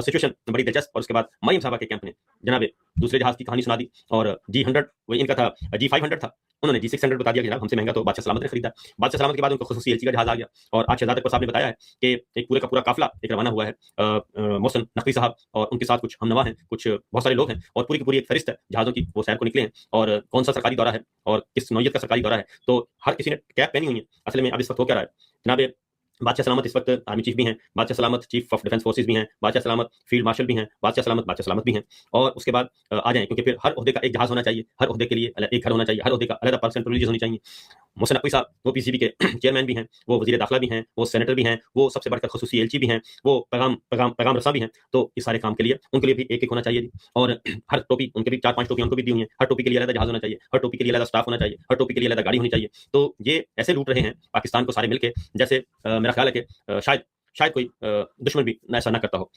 Situation बड़ी दिलचस्प। और उसके बाद मरियम साहबा के कैंप ने जनाब दूसरे जहाज की कहानी सुना दी और G100 वही इनका था, G500 था, उन्होंने G600 बता दिया कि जनाब हमसे महंगा तो बादशाह सलामत ने खरीदा। बादशाह सलामत के बाद उनको खुसूसी एलची का जहाज आ गया और आज शहजाद अकबर साहब ने बताया है कि एक पूरे का पूरा काफिला एक रवाना हुआ है। मोहसिन नकवी साहब और उनके साथ कुछ हमनवा हैं, कुछ बहुत सारे लोग हैं और पूरी की पूरी एक फहरिस्त है जहाज़ों की, वो सैर को निकले हैं और कौन सा सरकारी दौरा है और किस नौयत का सरकारी दौरा है। तो हर किसी ने कैप पहनी हुई है। असल में अब इस वक्त हो क्या रहा है जनाब, बादशाह सलामत इस वक्त आर्मी चीफ भी हैं, बादशाह सलामत चीफ ऑफ डिफेंस फोर्सेस भी हैं, बादशाह सलामत फील्ड मार्शल भी हैं, बादशाह सलामत भी हैं। और उसके बाद आ जाएं, क्योंकि फिर हर ओहदे का एक जहाज होना चाहिए, हर ओहदे के लिए एक घर होना चाहिए, हर ओहदे का अलग पर्सनल प्रिविलेजेस होनी चाहिए। मोहसिन नकवी साहब वो पीसीबी के चेयरमैन भी हैं, वो वजीर दाखिला भी हैं, वो सेनेटर भी हैं, वो सबसे बढ़कर खसूसी एलची भी हैं, वो पैगाम रसा भी हैं। तो इस सारे काम के लिए उनके लिए भी एक एक होना चाहिए जी। और हर टोपी उनके भी 4-5 टोपी उनको भी दी हुई हैं। हर टोपी के लिए अलग जहाज होना चाहिए, हर टोपी के लिए अलग स्टाफ होना चाहिए, हर टोपी के लिए अलग गाड़ी होनी चाहिए। तो ये ऐसे लूट रहे हैं पाकिस्तान को सारे मिलके, जैसे मेरा ख्याल है कि शायद शायद कोई दुश्मन भी ऐसा ना करता हो।